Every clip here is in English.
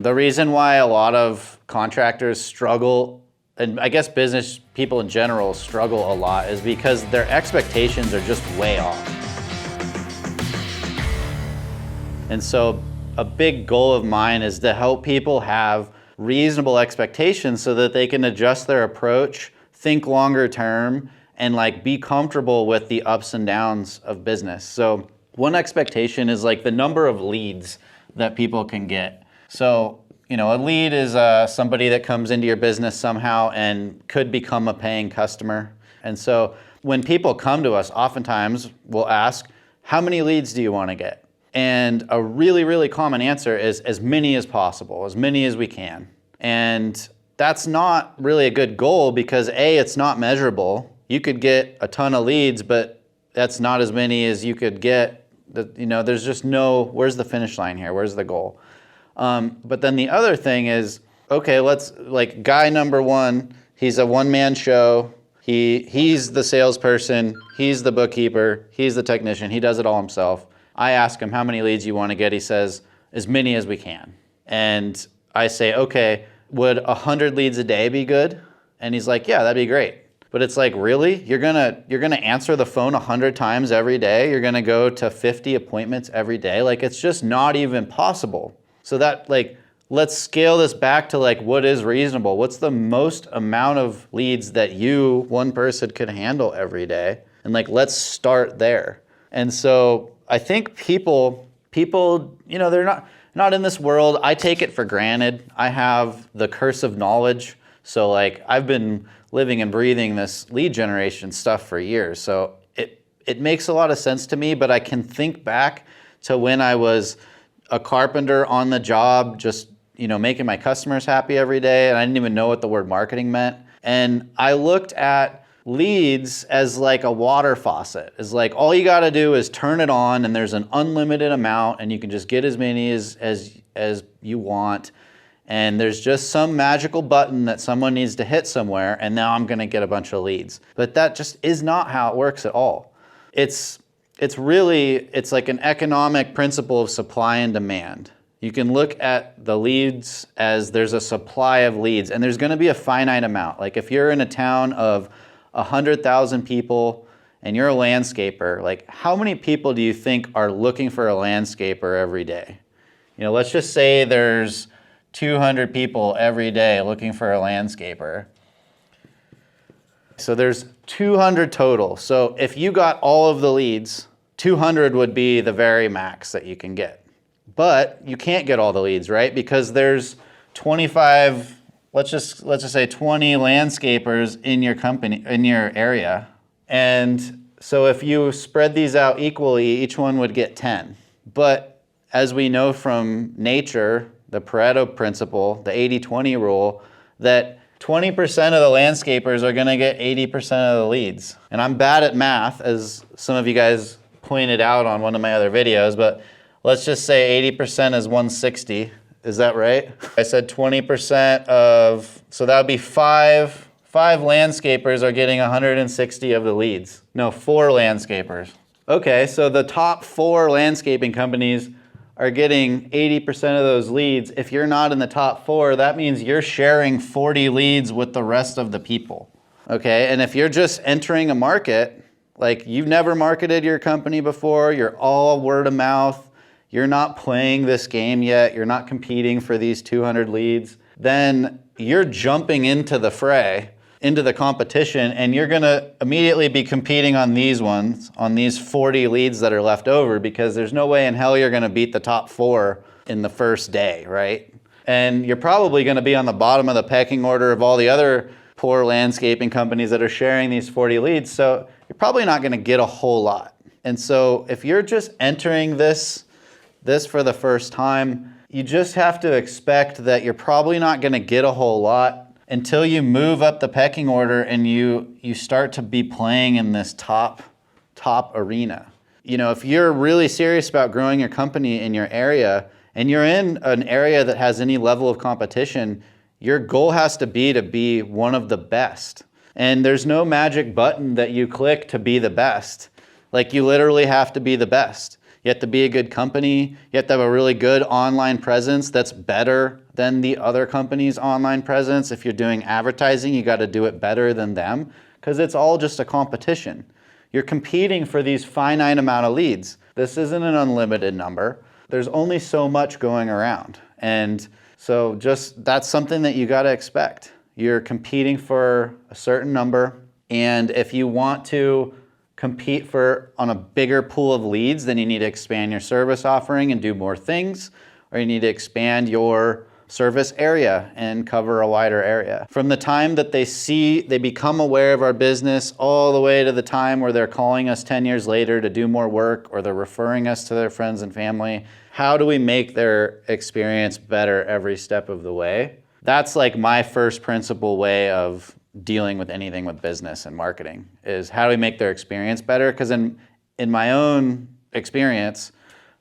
The reason why a lot of contractors struggle, and I guess business people in general struggle a lot, is because their expectations are just way off. And so a big goal of mine is to help people have reasonable expectations so that they can adjust their approach, think longer term, and like be comfortable with the ups and downs of business. So one expectation is like the number of leads that people can get. So, you know, a lead is somebody that comes into your business somehow and could become a paying customer. And so when people come to us, oftentimes we'll ask, how many leads do you want to get? And a really, really common answer is as many as possible, as many as we can. And that's not really a good goal because A, it's not measurable. You could get a ton of leads, but that's not as many as you could get. You know, there's just no, where's the finish line here? Where's the goal? But then the other thing is, okay, let's, like guy number one, he's a one-man show. He's the salesperson, he's the bookkeeper, he's the technician, he does it all himself. I ask him how many leads you want to get. He says, as many as we can. And I say, okay, would 100 leads a day be good? And he's like, yeah, that'd be great. But it's like, really? You're gonna answer the phone 100 times every day? You're gonna go to 50 appointments every day? Like, it's just not even possible. So that, like, let's scale this back to like what is reasonable. What's the most amount of leads that you, one person, could handle every day? And like, let's start there. And so I think people, you know, they're not in this world. I take it for granted. I have the curse of knowledge. So like, I've been living and breathing this lead generation stuff for years. So it makes a lot of sense to me, but I can think back to when I was a carpenter on the job, just, you know, making my customers happy every day. And I didn't even know what the word marketing meant. And I looked at leads as like a water faucet. It's like, all you got to do is turn it on and there's an unlimited amount and you can just get as many as you want. And there's just some magical button that someone needs to hit somewhere and now I'm going to get a bunch of leads. But that just is not how it works at all. It's like an economic principle of supply and demand. You can look at the leads as there's a supply of leads and there's going to be a finite amount. Like if you're in a town of 100,000 people and you're a landscaper, like how many people do you think are looking for a landscaper every day? You know, let's just say there's 200 people every day looking for a landscaper. So there's 200 total. So if you got all of the leads, 200 would be the very max that you can get. But you can't get all the leads, right? Because there's 25, let's just say 20 landscapers in your company, in your area. And so if you spread these out equally, each one would get 10. But as we know from nature, the Pareto principle, the 80-20 rule, that 20% of the landscapers are gonna get 80% of the leads. And I'm bad at math, as some of you guys pointed out on one of my other videos, but let's just say 80% is 160. Is that right? I said 20% of, so that would be five landscapers are getting 160 of the leads. No, 4 landscapers. Okay, so the top 4 landscaping companies are getting 80% of those leads. If you're not in the top 4, that means you're sharing 40 leads with the rest of the people. Okay, and if you're just entering a market, like you've never marketed your company before, you're all word of mouth, you're not playing this game yet, you're not competing for these 200 leads, then you're jumping into the fray, into the competition, and you're gonna immediately be competing on these ones, on these 40 leads that are left over, because there's no way in hell you're gonna beat the top 4 in the first day, right? And you're probably gonna be on the bottom of the pecking order of all the other poor landscaping companies that are sharing these 40 leads, so you're probably not gonna get a whole lot. And so if you're just entering this for the first time, you just have to expect that you're probably not gonna get a whole lot until you move up the pecking order and you start to be playing in this top arena. You know, if you're really serious about growing your company in your area and you're in an area that has any level of competition, your goal has to be one of the best. And there's no magic button that you click to be the best. Like you literally have to be the best. You have to be a good company. You have to have a really good online presence that's better than the other company's online presence. If you're doing advertising, you got to do it better than them, because it's all just a competition. You're competing for these finite amount of leads. This isn't an unlimited number. There's only so much going around. And so just that's something that you got to expect. You're competing for a certain number. And if you want to compete on a bigger pool of leads, then you need to expand your service offering and do more things, or you need to expand your service area and cover a wider area. From the time that they become aware of our business, all the way to the time where they're calling us 10 years later to do more work, or they're referring us to their friends and family, how do we make their experience better every step of the way? That's like my first principle way of dealing with anything with business and marketing, is how do we make their experience better? Because in my own experience,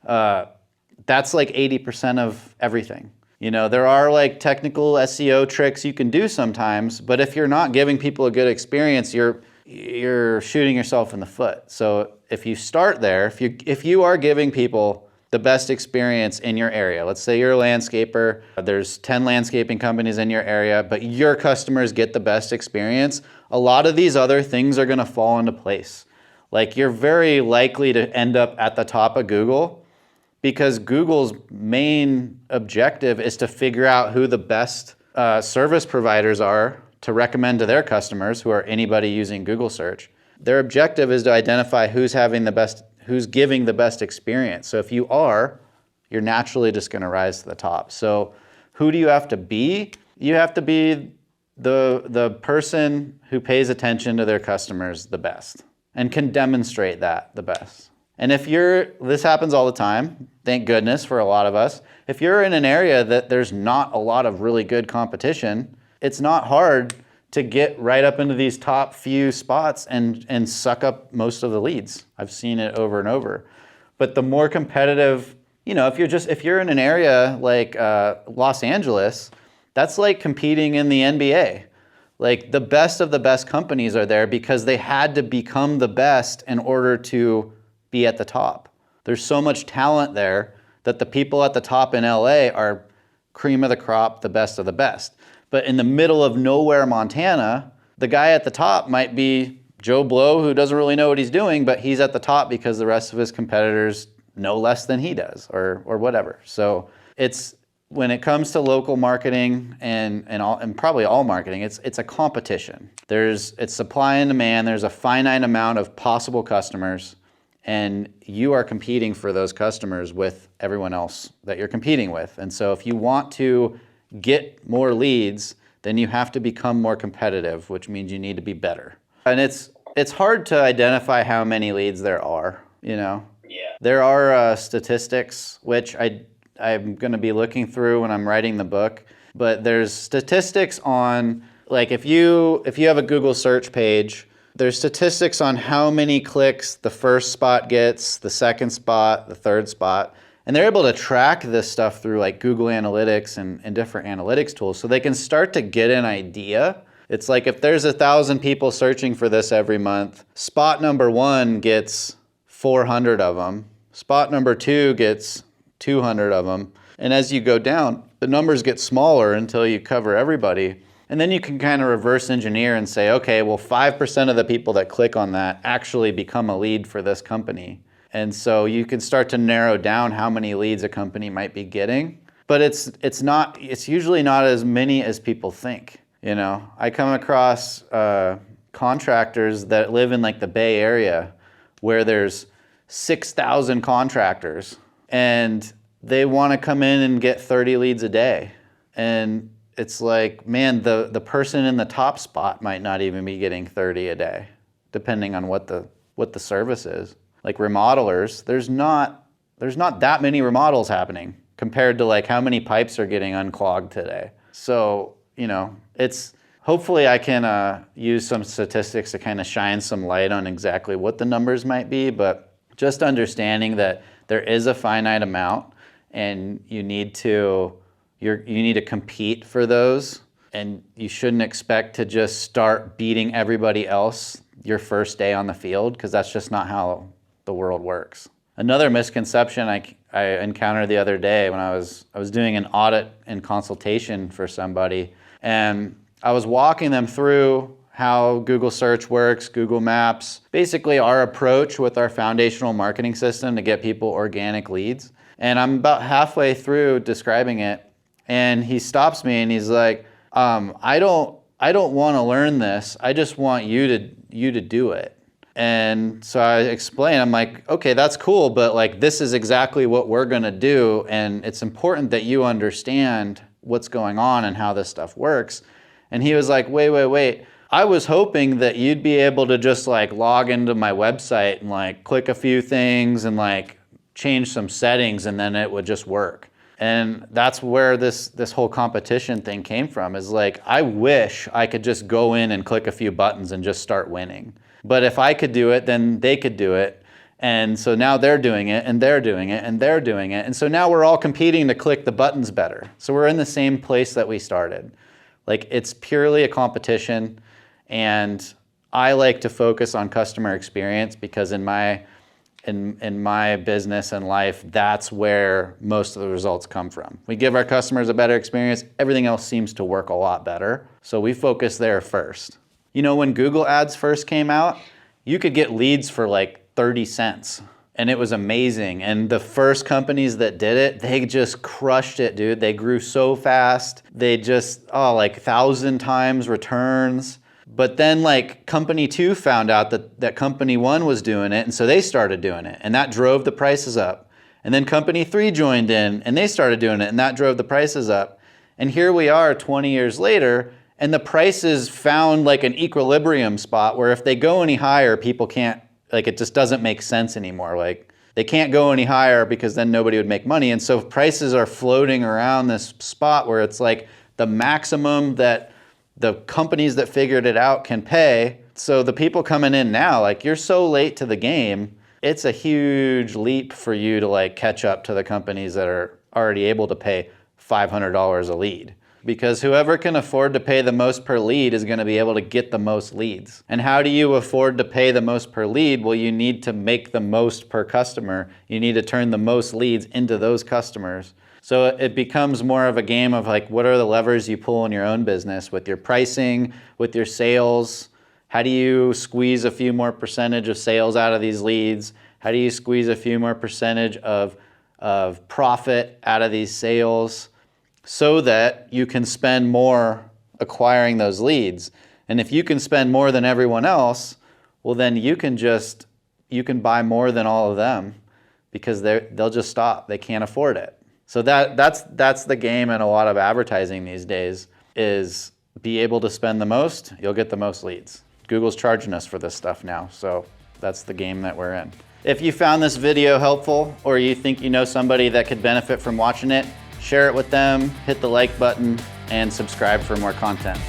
that's like 80% of everything. You know, there are like technical SEO tricks you can do sometimes, but if you're not giving people a good experience, you're shooting yourself in the foot. So if you start there, if you are giving people the best experience in your area, let's say you're a landscaper, there's 10 landscaping companies in your area, but your customers get the best experience, a lot of these other things are going to fall into place. Like, you're very likely to end up at the top of Google, because Google's main objective is to figure out who the best service providers are to recommend to their customers, who are anybody using Google search. Their objective is to identify who's giving the best experience. So if you're naturally just going to rise to the top. So who do you have to be? You have to be the person who pays attention to their customers the best and can demonstrate that the best. And this happens all the time, thank goodness for a lot of us. If you're in an area that there's not a lot of really good competition, it's not hard to get right up into these top few spots and suck up most of the leads. I've seen it over and over. But the more competitive, if you're in an area like Los Angeles, that's like competing in the NBA. Like, the best of the best companies are there because they had to become the best in order to be at the top. There's so much talent there that the people at the top in LA are cream of the crop, the best of the best. But in the middle of nowhere, Montana, the guy at the top might be Joe Blow, who doesn't really know what he's doing, but he's at the top because the rest of his competitors know less than he does, or whatever. So when it comes to local marketing and probably all marketing, it's a competition. It's supply and demand. There's a finite amount of possible customers, and you are competing for those customers with everyone else that you're competing with. And so if you want to get more leads, then you have to become more competitive, which means you need to be better. And it's hard to identify how many leads there are, Yeah. There are statistics, which I'm going to be looking through when I'm writing the book, but there's statistics on, like, if you have a Google search page, there's statistics on how many clicks the first spot gets, the second spot, the third spot. And they're able to track this stuff through like Google Analytics and different analytics tools, so they can start to get an idea. It's like, if there's 1,000 people searching for this every month, spot number 1 gets 400 of them. Spot number 2 gets 200 of them. And as you go down, the numbers get smaller until you cover everybody. And then you can kind of reverse engineer and say, okay, well, 5% of the people that click on that actually become a lead for this company. And so you can start to narrow down how many leads a company might be getting. But it's usually not as many as people think. I come across contractors that live in like the Bay Area, where there's 6,000 contractors, and they want to come in and get 30 leads a day. And it's like, man, the person in the top spot might not even be getting 30 a day, depending on what the service is. Like remodelers, there's not that many remodels happening compared to like how many pipes are getting unclogged today. So, hopefully I can use some statistics to kind of shine some light on exactly what the numbers might be, but just understanding that there is a finite amount, and you need to compete for those, and you shouldn't expect to just start beating everybody else your first day on the field, because that's just not how the world works. Another misconception I encountered the other day when I was doing an audit and consultation for somebody, and I was walking them through how Google Search works, Google Maps, basically our approach with our foundational marketing system to get people organic leads. And I'm about halfway through describing it, and he stops me and he's like, I don't want to learn this. I just want you to do it. And so I explain, I'm like, okay, that's cool, but like this is exactly what we're gonna do, and it's important that you understand what's going on and how this stuff works. And he was like, wait. I was hoping that you'd be able to just like log into my website and like click a few things and like change some settings and then it would just work. And that's where this whole competition thing came from, is like, I wish I could just go in and click a few buttons and just start winning. But if I could do it, then they could do it. And so now they're doing it, and they're doing it, and they're doing it. And so now we're all competing to click the buttons better. So we're in the same place that we started. Like, it's purely a competition. And I like to focus on customer experience because in my business and life, that's where most of the results come from. We give our customers a better experience, everything else seems to work a lot better. So we focus there first. You know, when Google Ads first came out, you could get leads for like 30 cents. And it was amazing. And the first companies that did it, they just crushed it, dude. They grew so fast. They just, like 1,000 times returns. But then like company 2 found out that company 1 was doing it, and so they started doing it, and that drove the prices up. And then company 3 joined in, and they started doing it, and that drove the prices up. And here we are 20 years later, and the prices found like an equilibrium spot where if they go any higher, people can't, like it just doesn't make sense anymore. Like they can't go any higher because then nobody would make money. And so prices are floating around this spot where it's like the maximum that the companies that figured it out can pay. So the people coming in now, like you're so late to the game, it's a huge leap for you to like catch up to the companies that are already able to pay $500 a lead. Because whoever can afford to pay the most per lead is going to be able to get the most leads. And how do you afford to pay the most per lead? Well, you need to make the most per customer. You need to turn the most leads into those customers. So it becomes more of a game of like, what are the levers you pull in your own business with your pricing, with your sales? How do you squeeze a few more percentage of sales out of these leads? How do you squeeze a few more percentage of profit out of these sales so that you can spend more acquiring those leads? And if you can spend more than everyone else, well, then you can buy more than all of them because they'll just stop. They can't afford it. So that's the game in a lot of advertising these days, is be able to spend the most, you'll get the most leads. Google's charging us for this stuff now, so that's the game that we're in. If you found this video helpful, or you think you know somebody that could benefit from watching it, share it with them, hit the like button, and subscribe for more content.